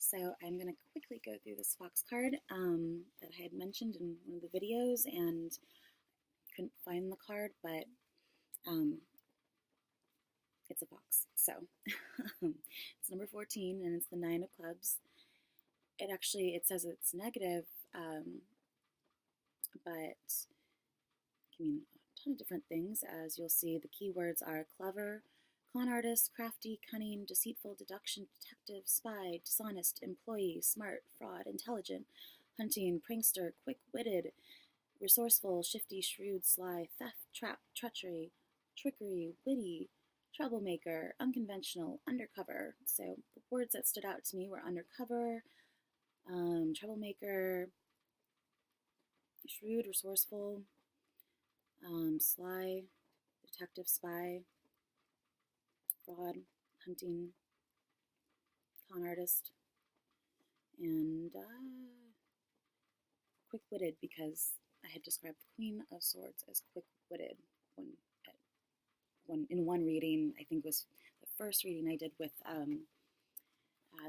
So I'm going to quickly go through this fox card that I had mentioned in one of the videos and couldn't find the card, but um, it's a fox. So it's number 14 and it's the Nine of Clubs. It says it's negative, but it can mean a ton of different things. As you'll see, the keywords are clever, con artist, crafty, cunning, deceitful, deduction, detective, spy, dishonest, employee, smart, fraud, intelligent, hunting, prankster, quick-witted, resourceful, shifty, shrewd, sly, theft, trap, treachery, trickery, witty, troublemaker, unconventional, undercover. So the words that stood out to me were undercover, troublemaker, shrewd, resourceful, sly, detective, spy, fraud, hunting, con artist, and quick-witted, because I had described the Queen of Swords as quick-witted in one reading. I think was the first reading I did with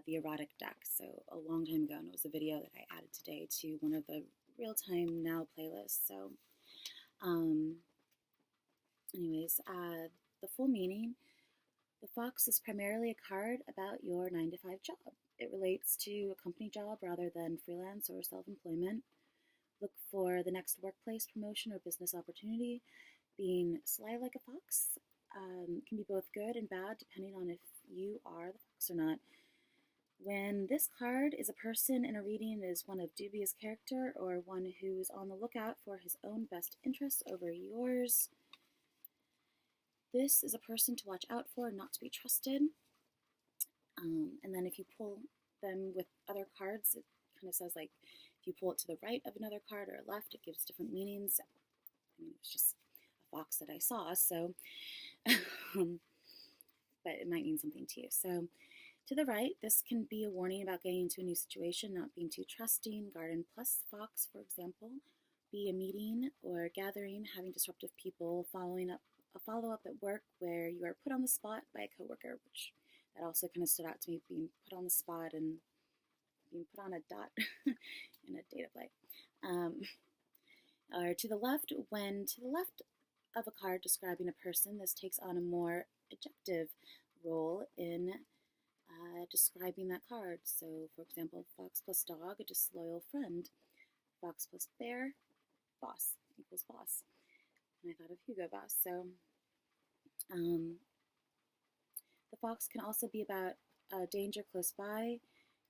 the erotic deck, so a long time ago, and it was a video that I added today to one of the Real Time Now playlists. So, anyways, the full meaning. The fox is primarily a card about your 9-to-5 job. It relates to a company job rather than freelance or self-employment. Look for the next workplace promotion or business opportunity. Being sly like a fox can be both good and bad depending on if you are the fox or not. When this card is a person in a reading, it is one of dubious character or one who's on the lookout for his own best interests over yours. This is a person to watch out for, not to be trusted. And then if you pull them with other cards, it kind of says, like, if you pull it to the right of another card or left, it gives different meanings. I mean, it's just a fox that I saw, so, but it might mean something to you. So to the right, this can be a warning about getting into a new situation, not being too trusting. Garden plus fox, for example, be a meeting or gathering, having disruptive people, a follow-up at work where you are put on the spot by a coworker, which that also kind of stood out to me, being put on the spot and being put on a dot in a data play. Or to the left, when to the left of a card describing a person, this takes on a more adjective role in describing that card. So, for example, fox plus dog, a disloyal friend. Fox plus bear, boss equals boss. And I thought of Hugo Boss. So, the fox can also be about danger close by.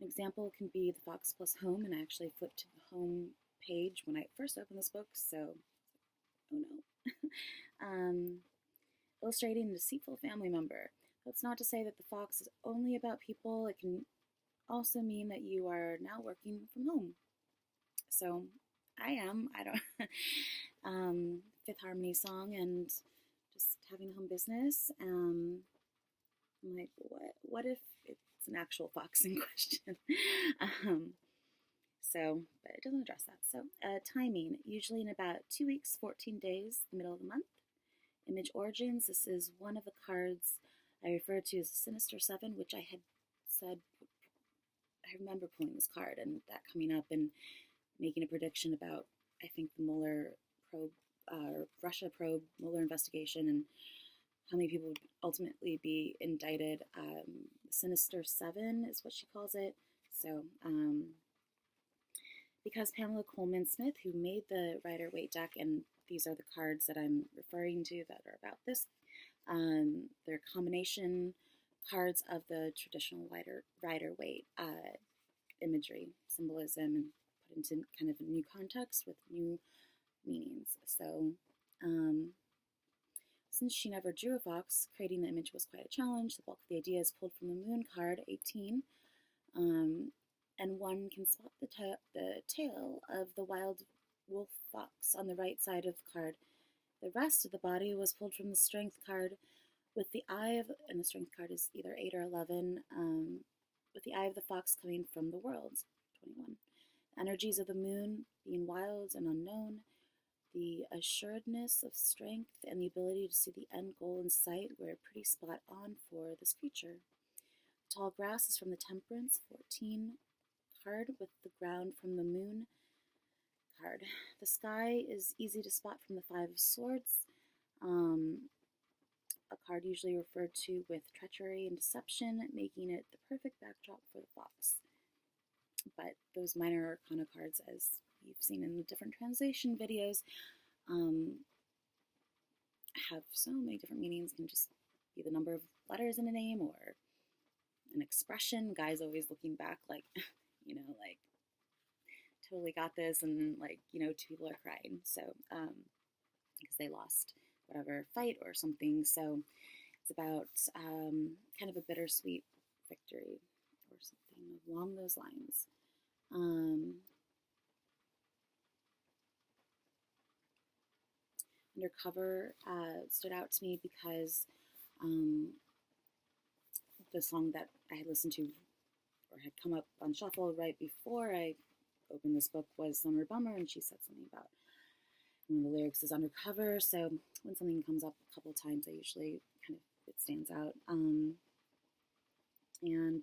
An example can be the fox plus home, and I actually flipped to the home page when I first opened this book, so, oh no. Illustrating a deceitful family member. That's not to say that the fox is only about people. It can also mean that you are now working from home. So I don't, Fifth Harmony song and just having a home business. I'm like, what if it's an actual fox in question? But it doesn't address that. So timing, usually in about 2 weeks, 14 days, the middle of the month. Image origins, this is one of the cards I referred to as the Sinister Seven, which I had said, I remember pulling this card and that coming up and making a prediction about, I think, the Mueller probe, Russia probe, Mueller investigation, and how many people would ultimately be indicted. The Sinister Seven is what she calls it. So, because Pamela Coleman Smith, who made the Rider-Waite deck, and these are the cards that I'm referring to that are about this, they're combination cards of the traditional Rider-Waite imagery, symbolism, and put into kind of a new context with new meanings. So, since she never drew a fox, creating the image was quite a challenge. The bulk of the idea is pulled from the Moon card, 18, and one can spot the tail of the wild wolf fox on the right side of the card. The rest of the body was pulled from the Strength card, with the eye of, and the Strength card is either 8 or 11, with the eye of the fox coming from the world, 21. Energies of the Moon being wild and unknown, the assuredness of strength and the ability to see the end goal in sight were pretty spot on for this creature. Tall Grass is from the Temperance 14 card with the Ground from the Moon card. The Sky is easy to spot from the Five of Swords, a card usually referred to with treachery and deception, making it the perfect backdrop for the Fox. But those minor arcana cards, as you've seen in the different translation videos, have so many different meanings. Can just be the number of letters in a name or an expression. Guys always looking back like, like totally got this, and then like, two people are crying. So, because they lost whatever fight or something. So it's about kind of a bittersweet victory or something along those lines. Undercover stood out to me because the song that I had listened to or had come up on shuffle right before I opened this book was Summer Bummer, and she said something about one of the lyrics is undercover. So when something comes up a couple of times, I usually kind of, it stands out. Yeah. Let's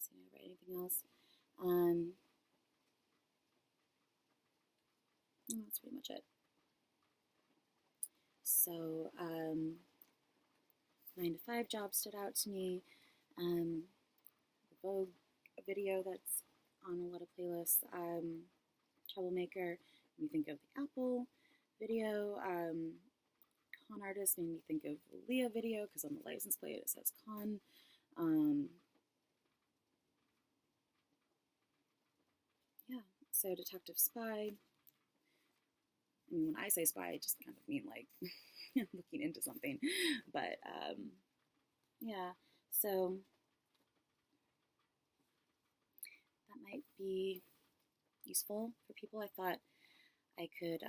see, did I write anything else? That's pretty much it. So, 9 to 5 job stood out to me. The Vogue video that's on a lot of playlists. Troublemaker made me think of the Apple video. Con Artist made me think of the Leah video because on the license plate it says Con. Yeah, so Detective Spy. I mean, when I say spy, I just kind of mean like looking into something. But yeah, so that might be useful for people. I thought I could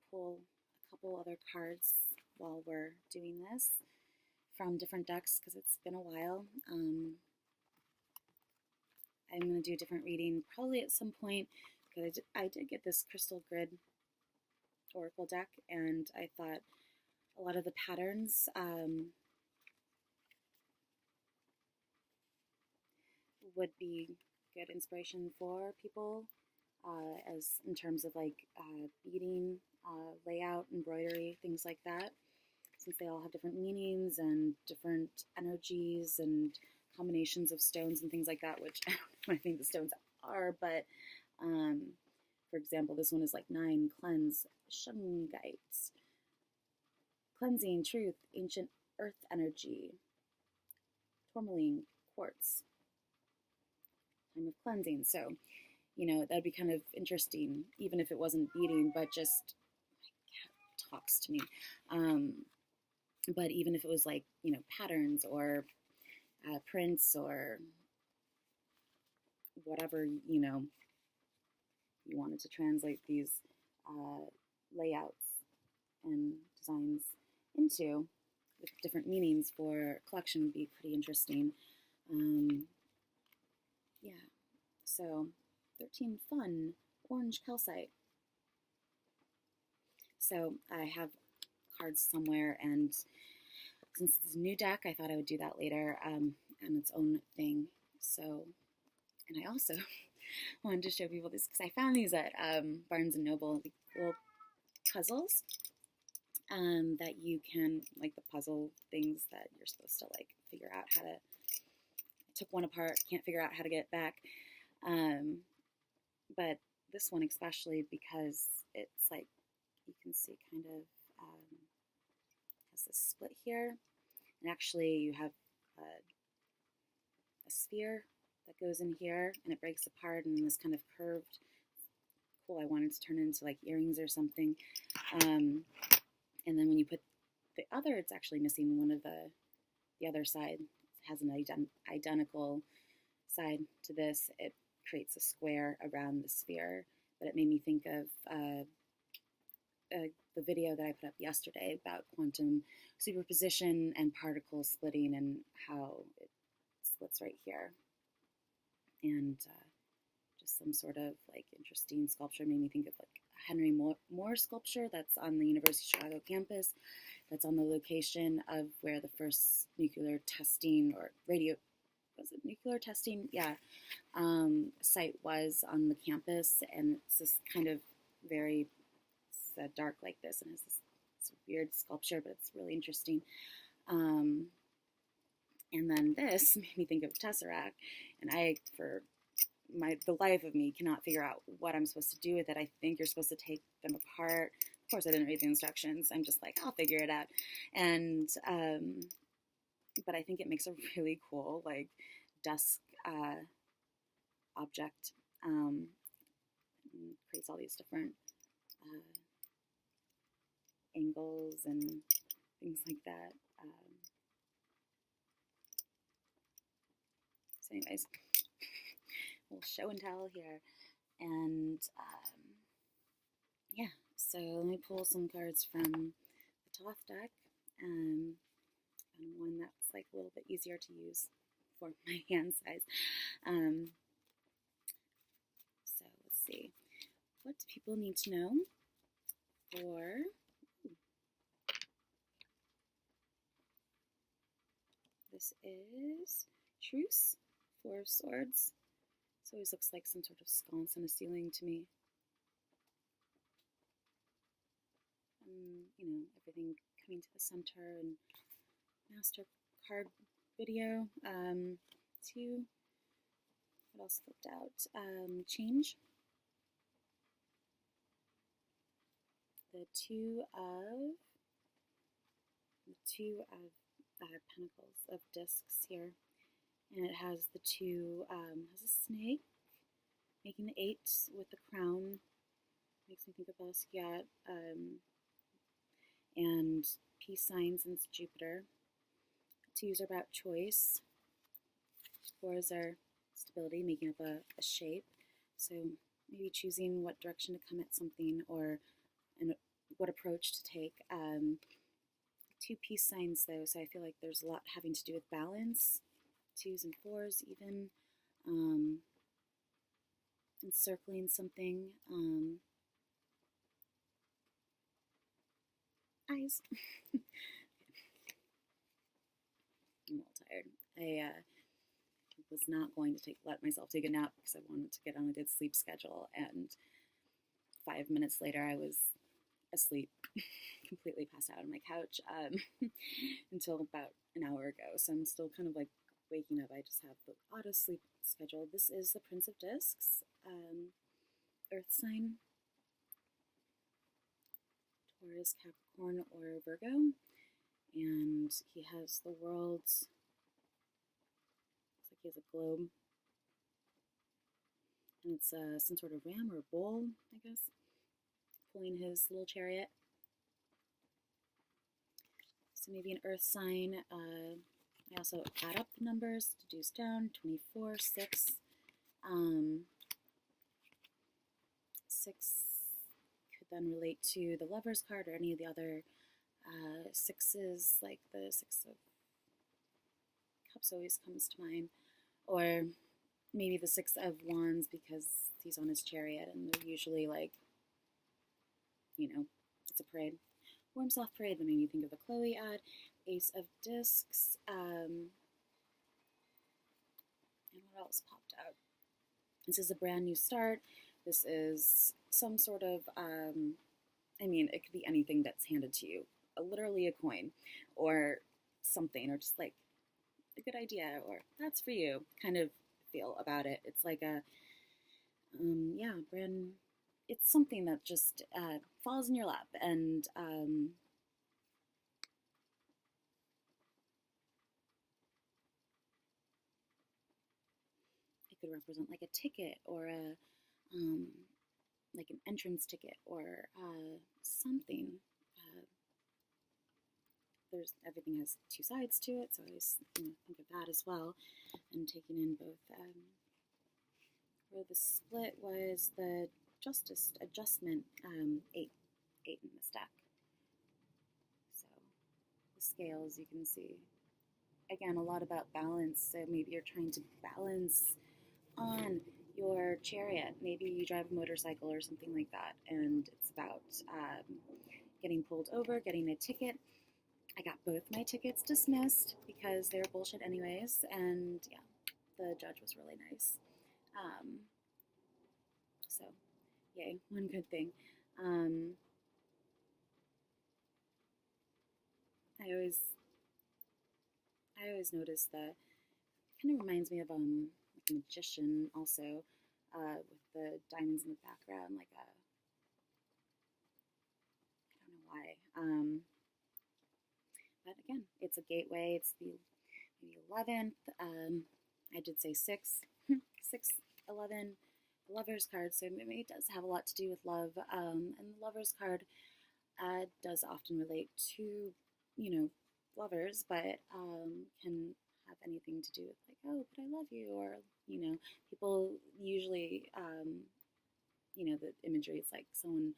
pull a couple other cards while we're doing this from different decks because it's been a while. I'm going to do a different reading probably at some point because I did get this Crystal Grid Oracle deck, and I thought a lot of the patterns would be good inspiration for people as in terms of like beading, layout, embroidery, things like that, since they all have different meanings and different energies and combinations of stones and things like that, which I don't know what I think the stones are, but for example, this one is like 9, Cleanse, Shungite, Cleansing, Truth, Ancient Earth Energy, Tourmaline, Quartz, Time of Cleansing. So, that'd be kind of interesting, even if it wasn't beading, but just talks to me. But even if it was like, patterns or prints or whatever, you wanted to translate these layouts and designs into with different meanings for a collection would be pretty interesting. Yeah, so 13 Fun, Orange Calcite. So I have cards somewhere, and since it's a new deck, I thought I would do that later on its own thing. So, and I also wanted to show people this because I found these at Barnes & Noble, the little puzzles that you can, like the puzzle things that you're supposed to like figure out how to, I took one apart, can't figure out how to get it back. But this one especially because it's like, you can see kind of has this split here. And actually you have a sphere that goes in here and it breaks apart and this kind of curved, cool, I wanted to turn it into like earrings or something. And then when you put the other, it's actually missing one of the other side. It has an identical side to this. It creates a square around the sphere, but it made me think of the video that I put up yesterday about quantum superposition and particle splitting and how it splits right here. And just some sort of like interesting sculpture. Made me think of like a Henry Moore sculpture that's on the University of Chicago campus. That's on the location of where the first nuclear testing or was it nuclear testing? Yeah, site was on the campus, and it's this kind of very dark like this, and it's this weird sculpture, but it's really interesting. And then this made me think of Tesseract, and I, for the life of me, cannot figure out what I'm supposed to do with it. I think you're supposed to take them apart. Of course, I didn't read the instructions. I'm just like, I'll figure it out. And but I think it makes a really cool like desk object. And creates all these different angles and things like that. So anyways, we'll show and tell here. And yeah, so let me pull some cards from the Thoth deck, and one that's like a little bit easier to use for my hand size. So let's see. What do people need to know for this is Truce, Four of Swords. This always looks like some sort of sconce on a ceiling to me. You know, everything coming to the center, and Master card video. Two, what else flipped out? Change. The two of pentacles, of discs here, and it has the two, has a snake making the 8 with the crown. Makes me think of Basquiat, and peace signs, and it's Jupiter. 2s are about choice. 4s are stability, making up a shape. So maybe choosing what direction to come at something, or and what approach to take. 2 peace signs though, so I feel like there's a lot having to do with balance. 2s and 4s even. Encircling something. Eyes. I'm all tired. I was not going to let myself take a nap because I wanted to get on a good sleep schedule, and 5 minutes later I was asleep, completely passed out on my couch, until about an hour ago. So I'm still kind of like waking up. I just have the auto sleep schedule. This is the Prince of Discs, Earth sign, Taurus, Capricorn, or Virgo, and he has the world's, looks like he has a globe, and it's some sort of ram or bull, I guess, pulling his little chariot. So maybe an earth sign. I also add up the numbers, deduce down, 24, 6. 6 could then relate to the Lover's card or any of the other 6s, like the 6 of Cups always comes to mind. Or maybe the 6 of Wands, because he's on his chariot, and they're usually like, you know, it's a parade. Warm Soft Parade, that made me think of the Chloe ad. Ace of Discs. And what else popped out? This is a brand new start. This is some sort of, I mean, it could be anything that's handed to you. Literally a coin, or something, or just like a good idea, or that's for you kind of feel about it. It's like a, yeah, brand, it's something that just falls in your lap, and it could represent like a ticket, or a like an entrance ticket, or something. There's, everything has 2 sides to it, so I always think of that as well, and taking in both. Where the split was the Justice Adjustment, 8 in the stack. So the scales, you can see, again, a lot about balance. So maybe you're trying to balance on your chariot. Maybe you drive a motorcycle or something like that, and it's about getting pulled over, getting a ticket. I got both my tickets dismissed because they were bullshit anyways, and yeah, the judge was really nice. Um, so, yay, one good thing. Um, I always, I always notice that kind of reminds me of like a magician also, with the diamonds in the background. Like a, I don't know why. But again, it's a gateway. It's the maybe 11th. I did say 6, 6, 11, the Lover's card. So maybe it does have a lot to do with love. And the Lover's card does often relate to, you know, lovers, but can have anything to do with like, oh, but I love you, or people usually, the imagery is like someone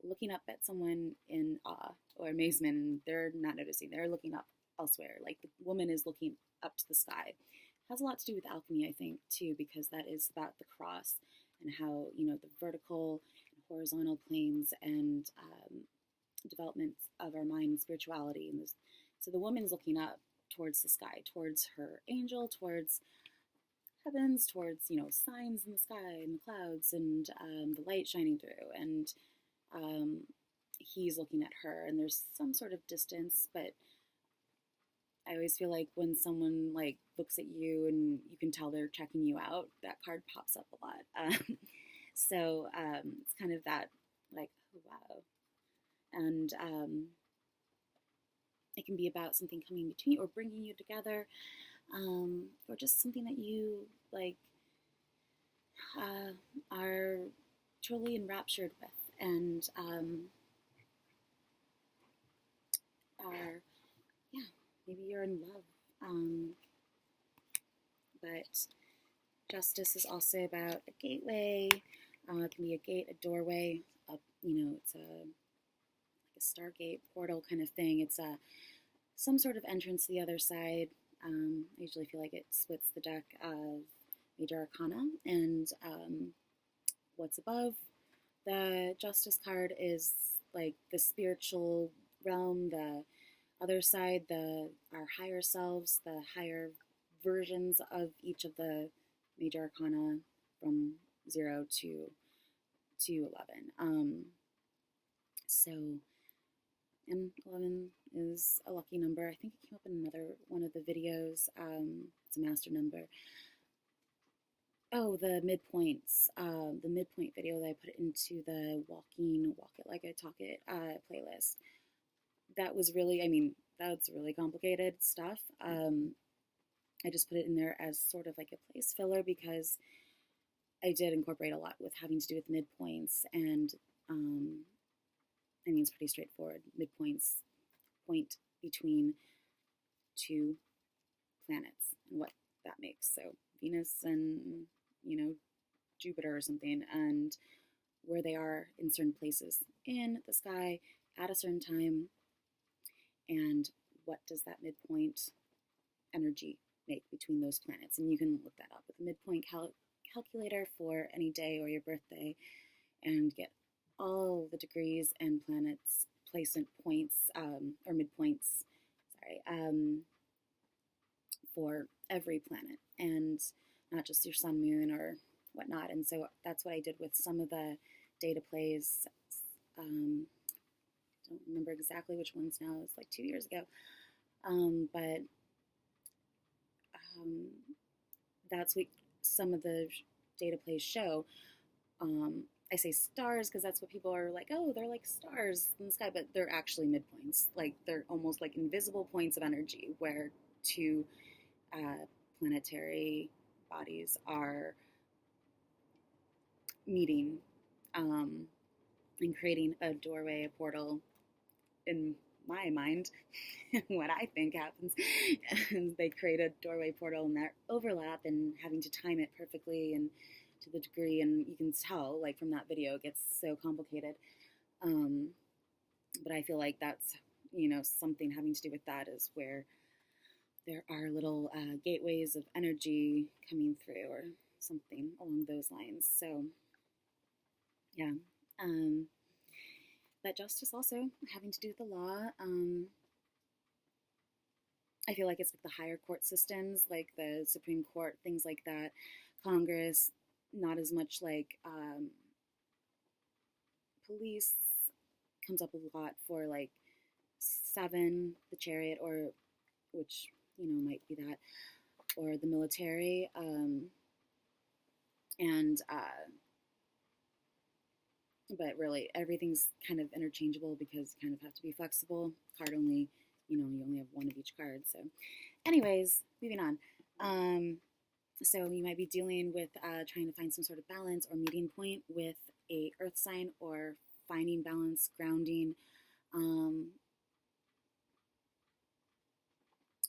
looking up at someone in awe or amazement, and they're not noticing. They're looking up elsewhere. Like the woman is looking up to the sky. It has a lot to do with alchemy, I think, too, because that is about the cross and how, the vertical and horizontal planes and development of our mind and spirituality. And so the woman's looking up towards the sky, towards her angel, towards heavens, towards, signs in the sky and the clouds and the light shining through. And he's looking at her, and there's some sort of distance, but I always feel like when someone like looks at you and you can tell they're checking you out, that card pops up a lot. So it's kind of that like, oh wow, and it can be about something coming between you or bringing you together, or just something that you like are truly enraptured with, and are, yeah, maybe you're in love. But justice is also about a gateway. It can be a gate, a doorway, it's like a stargate portal kind of thing. It's some sort of entrance to the other side. I usually feel like it splits the deck of Major Arcana, and what's above the Justice card is like the spiritual realm, the other side, our higher selves, the higher versions of each of the Major Arcana from 0 to 11. So, and 11 is a lucky number. I think it came up in another one of the videos. It's a master number. Oh, the midpoints. The midpoint video that I put into the Walk It Like I Talk It playlist. That was really, that's really complicated stuff. I just put it in there as sort of like a place filler because I did incorporate a lot with having to do with midpoints, and it's pretty straightforward. Midpoints point between two planets and what that makes. So Venus and, Jupiter or something, and where they are in certain places in the sky at a certain time, and what does that midpoint energy make between those planets. And you can look that up with a midpoint calculator for any day or your birthday and get all the degrees and planets placement points, or midpoints, for every planet, and not just your sun, moon, or whatnot. And so that's what I did with some of the data plays. Don't remember exactly which ones now. It's like 2 years ago. But that's what some of the data plays show. I say stars because that's what people are like, oh, they're like stars in the sky, but they're actually midpoints. Like they're almost like invisible points of energy where two planetary bodies are meeting, and creating a doorway, a portal. In my mind, what I think happens is they create a doorway, portal, and that overlap, and having to time it perfectly and to the degree, and you can tell, like from that video, it gets so complicated. But I feel like that's, something having to do with that is where there are little gateways of energy coming through, or something along those lines. So yeah. Um, but justice also having to do with the law. I feel like it's like the higher court systems, like the Supreme Court, things like that. Congress, not as much like police comes up a lot for like Seven, the Chariot, or which might be that, or the military, and but really everything's kind of interchangeable because you kind of have to be flexible. Card only, you only have one of each card. So, anyways, moving on. So you might be dealing with trying to find some sort of balance or meeting point with a earth sign, or finding balance, grounding,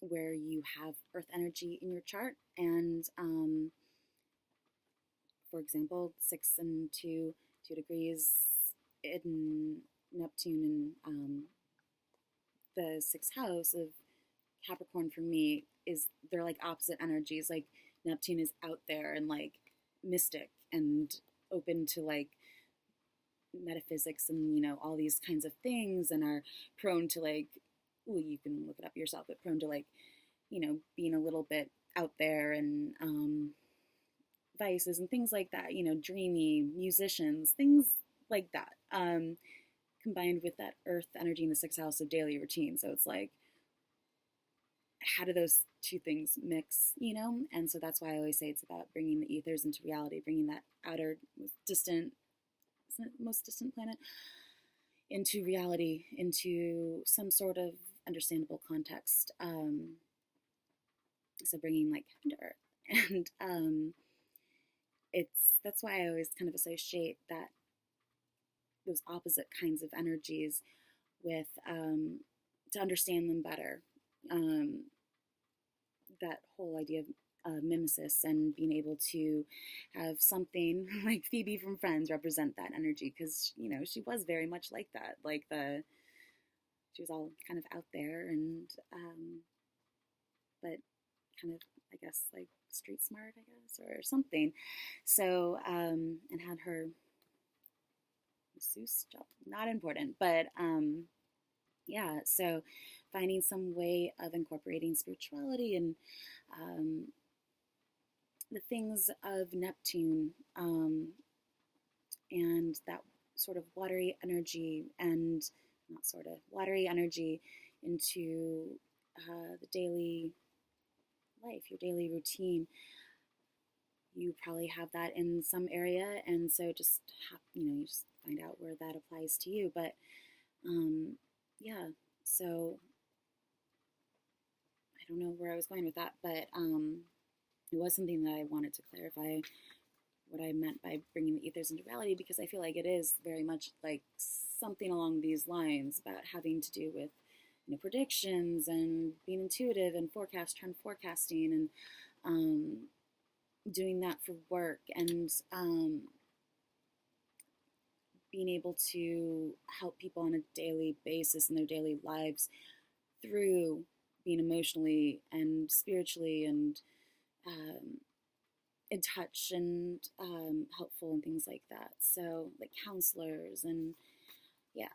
where you have earth energy in your chart. And for example, 6 and 2 degrees in Neptune, and the sixth house of Capricorn for me is, they're like opposite energies. Like Neptune is out there and like mystic and open to like metaphysics and all these kinds of things, and are prone to like, well, you can look it up yourself, but prone to like being a little bit out there, and vices and things like that, dreamy musicians, things like that, combined with that earth energy in the sixth house of daily routine. So it's like, how do those two things mix, And so that's why I always say it's about bringing the ethers into reality, bringing that outer, most distant planet into reality, into some sort of understandable context. So bringing like heaven to earth, and that's why I always kind of associate that, those opposite kinds of energies with, to understand them better. That whole idea of mimesis, and being able to have something like Phoebe from Friends represent that energy, because she was very much like that. Like she was all kind of out there, and but kind of, I guess, like street smart, I guess, or something. So and had her masseuse job, not important, but yeah. So finding some way of incorporating spirituality and the things of Neptune, and that sort of watery energy, and not sort of watery energy into the daily life, your daily routine. You probably have that in some area, and so just you just find out where that applies to you. But yeah, so I don't know where I was going with that, but it was something that I wanted to clarify, what I meant by bringing the ethers into reality, because I feel like it is very much like something along these lines, about having to do with predictions, and being intuitive, and trend forecasting, and doing that for work, and being able to help people on a daily basis in their daily lives through being emotionally and spiritually and in touch, and helpful, and things like that. So like counselors, and yeah,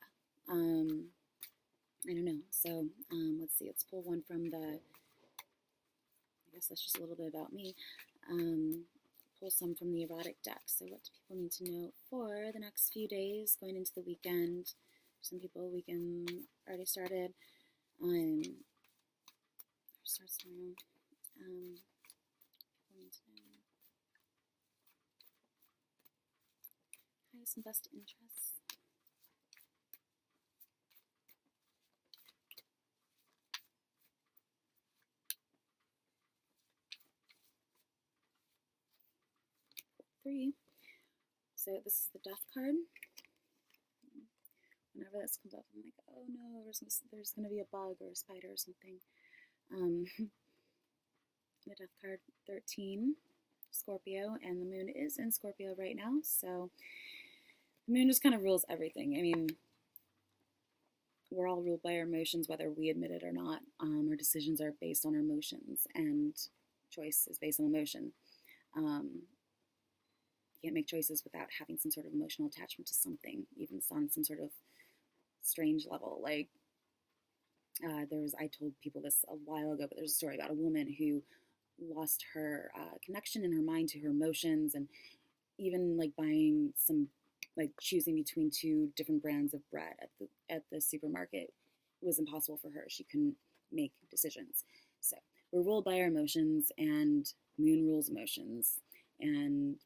I don't know. So let's see. Let's pull one from the. I guess that's just a little bit about me. Pull some from the erotic deck. So what do people need to know for the next few days, going into the weekend? Some people, weekend already started. Starts tomorrow. People need to know highest and best interests. Three. So this is the death card. Whenever this comes up, I'm like, oh no, there's going to be a bug or a spider or something. The death card, 13, Scorpio, and the moon is in Scorpio right now. So the moon just kind of rules everything. I mean, we're all ruled by our emotions, whether we admit it or not. Our decisions are based on our emotions, and choice is based on emotion. You can't make choices without having some sort of emotional attachment to something, even on some sort of strange level. Like I told people this a while ago, but there's a story about a woman who lost her connection in her mind to her emotions, and even like buying some, like choosing between two different brands of bread at the supermarket was impossible for her. She couldn't make decisions. So we're ruled by our emotions, and moon rules emotions, and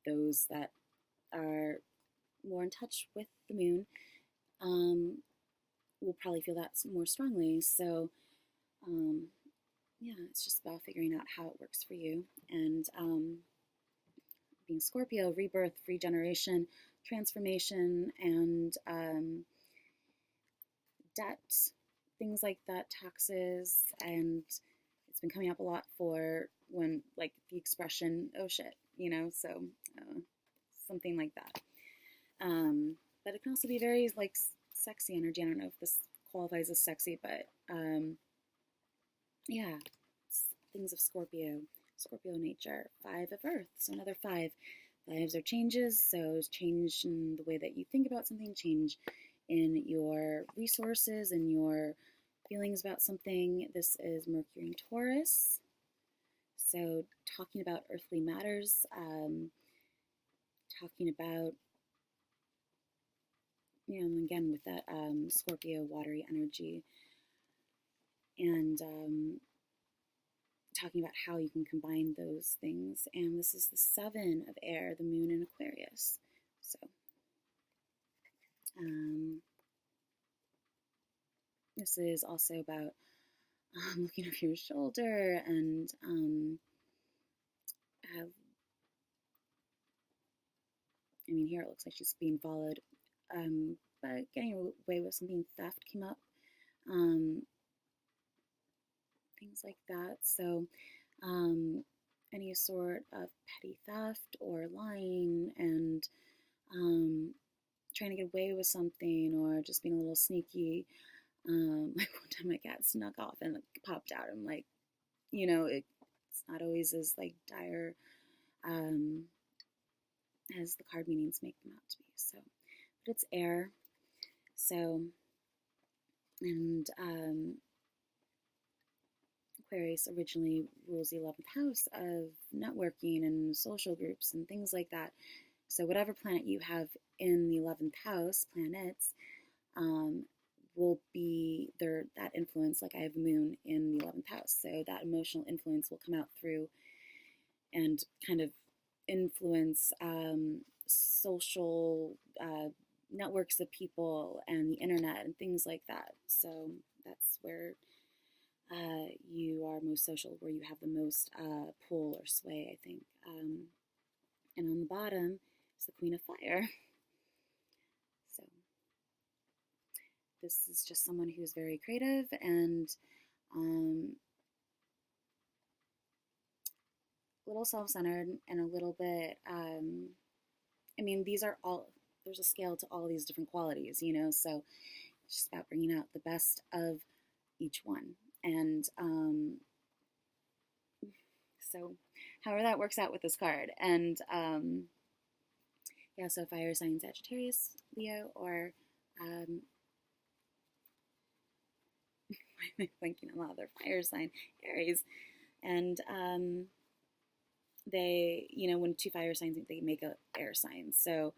those that are more in touch with the moon will probably feel that more strongly. So um, yeah, it's just about figuring out how it works for you. And being Scorpio, rebirth, regeneration, transformation, and debt, things like that, taxes, and it's been coming up a lot for when, like, the expression, oh shit, so something like that. But it can also be very, like, sexy energy. I don't know if this qualifies as sexy, but yeah, things of Scorpio nature. 5 of Earth, so another 5. 5s are changes, so change in the way that you think about something, change in your resources and your feelings about something. This is Mercury in Taurus, so talking about earthly matters, talking about, and again with that Scorpio watery energy, and talking about how you can combine those things. And this is the 7 of air, the moon in Aquarius. So this is also about looking over your shoulder and here it looks like she's being followed, but getting away with something. Theft came up, things like that. So any sort of petty theft or lying and trying to get away with something, or just being a little sneaky. Like one time my cat snuck off and popped out. I'm like, it's not always as like dire as the card meanings make them out to be. So, but it's air. So, and Aquarius originally rules the 11th house of networking and social groups and things like that. So whatever planet you have in the 11th house, planets, will be there, that influence. Like I have the moon in the 11th house, so that emotional influence will come out through and kind of influence social networks of people and the internet and things like that. So that's where you are most social, where you have the most pull or sway, I think. And on the bottom is the Queen of Fire. So this is just someone who's very creative and a little self-centered and a little bit, these are all, there's a scale to all these different qualities, so it's just about bringing out the best of each one. And so however that works out with this card. And yeah, so fire sign Sagittarius, Leo, or I'm thinking a lot of their fire sign, Aries. And they, when two fire signs, they make a air sign. So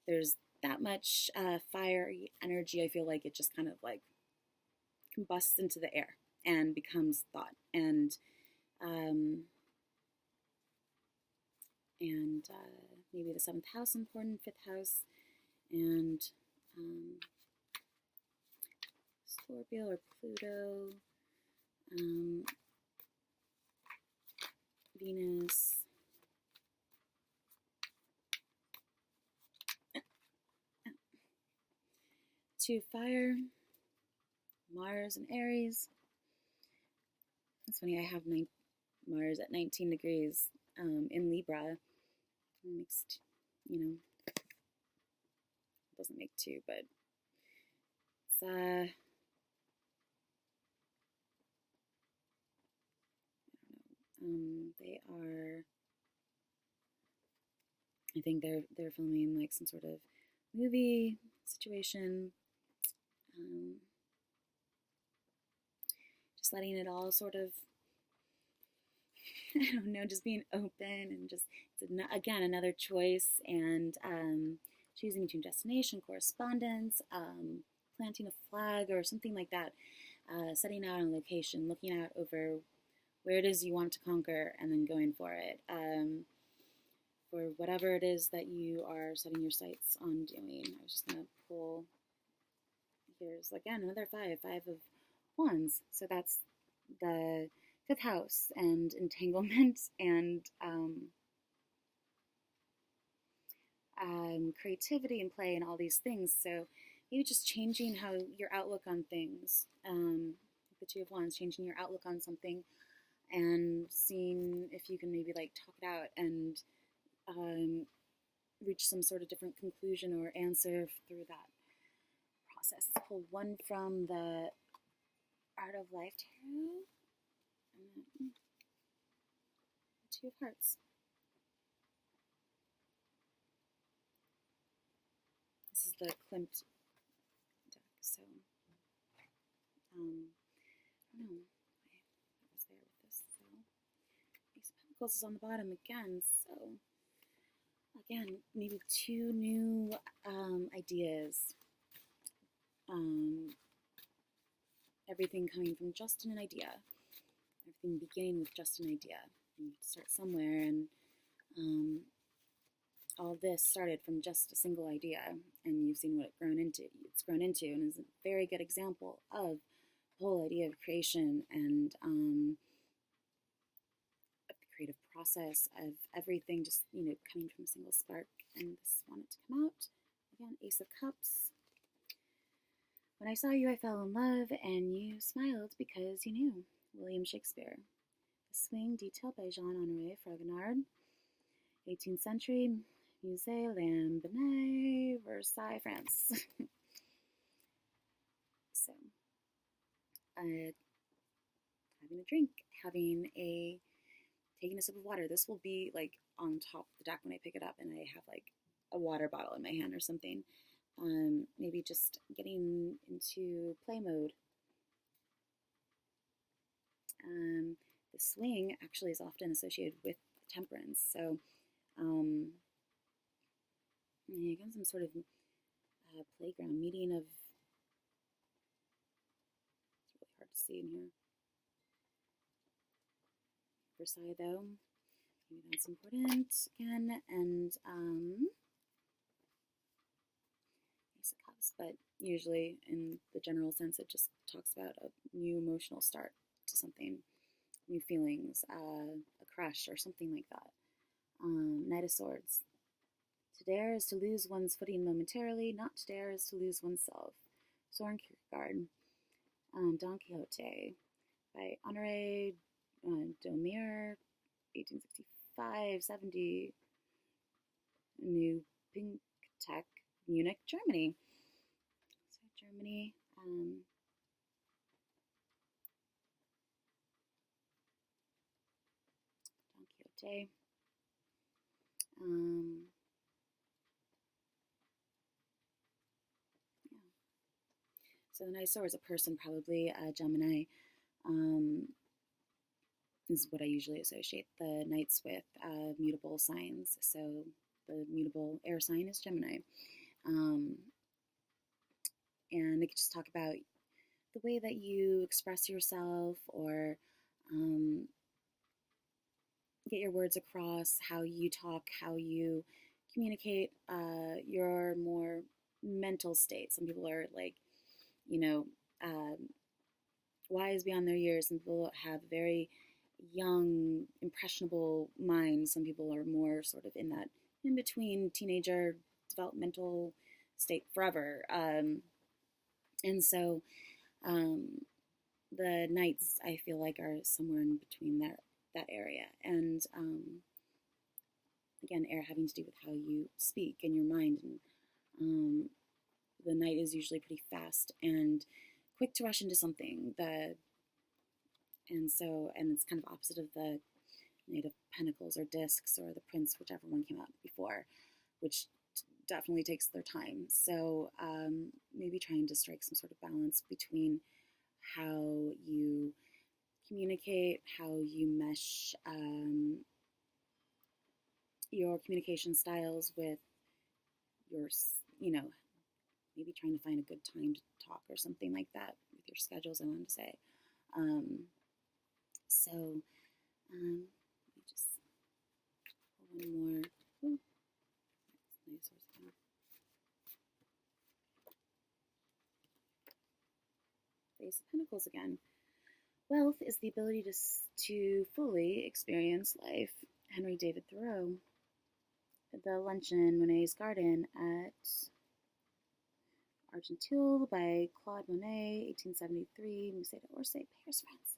there's that much fire energy. I feel like it just kind of like combusts into the air and becomes thought. And maybe the 7th house important, 5th house, and Scorpio or Pluto, Venus, to fire, Mars and Aries. It's funny, I have Mars at 19 degrees in Libra. It makes, it doesn't make 2, but it's, I don't know, they are I think they're filming like some sort of movie situation. Um, just letting it all sort of, I don't know, just being open and just, it's again another choice, and choosing between destination, correspondence, planting a flag or something like that, setting out on location, looking out over where it is you want to conquer, and then going for it. For whatever it is that you are setting your sights on doing. I was just going to pull, here's again another five of wands. So that's the fifth house and entanglement and creativity and play and all these things. So maybe just changing how your outlook on things. The two of wands, changing your outlook on something and seeing if you can maybe like talk it out and reach some sort of different conclusion or answer through that process. Let's pull one from the Art of Life Tarot. And Two of Hearts. This is the Klimt deck, so I don't know. I was there with this. So Ace of Pentacles is on the bottom again. So again, maybe two new ideas. Everything coming from just an idea. Everything beginning with just an idea. You start somewhere, and all this started from just a single idea, and you've seen what it's grown into, and is a very good example of the whole idea of creation and of the creative process of everything just, coming from a single spark. And this wanted to come out. Again, Ace of Cups. When I saw you, I fell in love, and you smiled because you knew. William Shakespeare. The Swing, detailed by Jean-Honoré Fragonard. 18th century, Musée Lambenais, Versailles, France. So, having a drink, taking a sip of water. This will be like on top of the deck when I pick it up, and I have like a water bottle in my hand or something. Maybe just getting into play mode. The swing actually is often associated with temperance. So, again, some sort of playground meeting of, it's really hard to see in here. Versailles, though, maybe that's important again. And Ace of Cups, but usually in the general sense, it just talks about a new emotional start to something, new feelings, a crush or something like that. Knight of Swords. To dare is to lose one's footing momentarily, not to dare is to lose oneself. Soren Kierkegaard. Don Quixote by Honoré Daumier, 1865-70, New Pink Tech, Munich, Germany. So Germany. Don Quixote. Yeah. So the Knight of Swords, a person, probably Gemini, is what I usually associate the knights with, mutable signs. So the mutable air sign is Gemini. And they could just talk about the way that you express yourself, or get your words across, how you talk, how you communicate, your more mental state. Some people are like, wise beyond their years. Some people have very young, impressionable minds. Some people are more sort of in that in-between teenager developmental state forever. And so the knights, I feel like, are somewhere in between that area. And again, air having to do with how you speak and your mind. And the knight is usually pretty fast and quick to rush into something. And it's kind of opposite of the Knight of Pentacles or Discs or the Prince, whichever one came out before. which definitely takes their time. So maybe trying to strike some sort of balance between how you communicate, how you mesh your communication styles with your, maybe trying to find a good time to talk or something like that with your schedules, I wanted to say. Um, so, let me just pull one more. Ooh, nice. Ace of Pentacles again. Wealth is the ability to fully experience life. Henry David Thoreau. The Luncheon in Monet's Garden at Argenteuil by Claude Monet, 1873, Musée d'Orsay, Paris, France.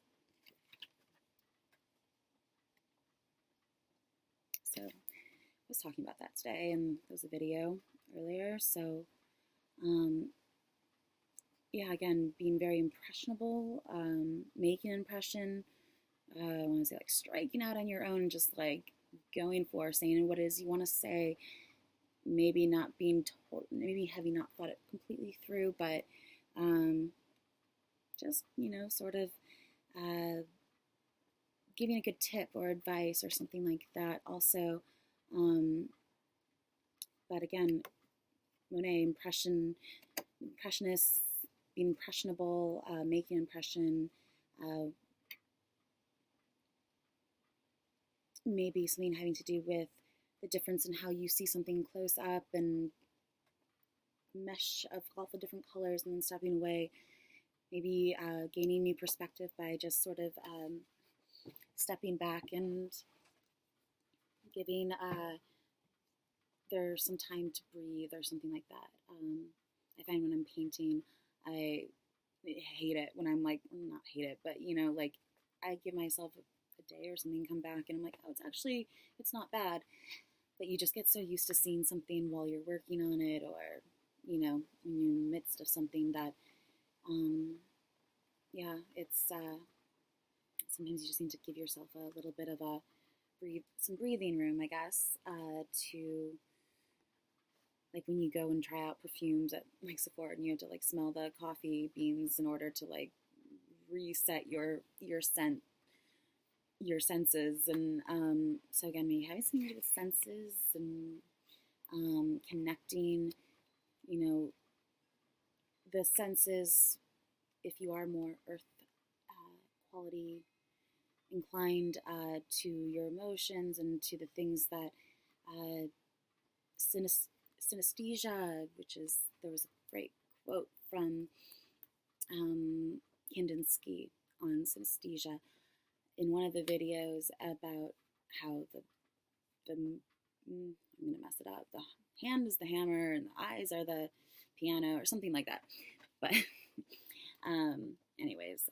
So I was talking about that today, and there was a video earlier. So, yeah, again, being very impressionable, making an impression. I want to say like striking out on your own, just like going for saying what it is you want to say. Maybe not being told, maybe having not thought it completely through, but just sort of giving a good tip or advice or something like that. Also, but again, Monet, impressionist, being impressionable, making an impression, maybe something having to do with the difference in how you see something close up and mesh of all the different colors and then stepping away, maybe gaining new perspective by just sort of stepping back and giving there's some time to breathe or something like that. I find when I'm painting, I hate it when I'm like, not hate it, but like I give myself a day or something, come back and I'm like, oh, it's not bad. But you just get so used to seeing something while you're working on it, or when you're in the midst of something that, yeah, it's sometimes you just need to give yourself a little bit of some breathing room, I guess, to like when you go and try out perfumes at like Sephora and you have to like smell the coffee beans in order to like reset your senses. And so again, maybe having something to do with senses and connecting, the senses, if you are more earth quality inclined to your emotions and to the things that synesthesia, there was a great quote from Kandinsky on synesthesia in one of the videos about how I'm going to mess it up. The hand is the hammer and the eyes are the piano or something like that. But anyways,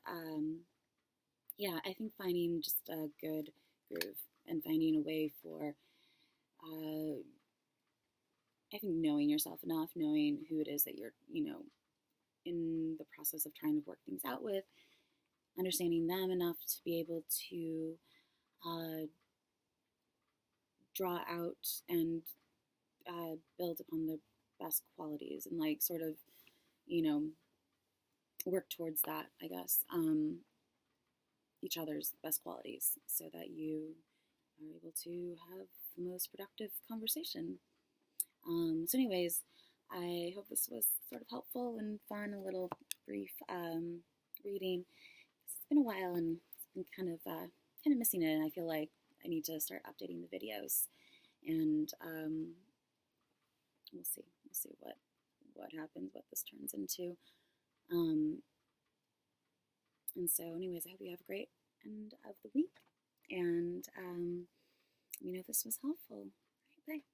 yeah, I think finding just a good groove and finding a way for, I think knowing yourself enough, knowing who it is that you're, in the process of trying to work things out with, understanding them enough to be able to draw out and build upon the best qualities and like sort of, work towards that, I guess, each other's best qualities so that you are able to have the most productive conversation. So anyways, I hope this was sort of helpful and fun, a little brief reading. It's been a while and it's been kind of missing it, and I feel like I need to start updating the videos, and we'll see what happens, what this turns into. And so anyways, I hope you have a great end of the week, and let me know if this was helpful. All right, bye.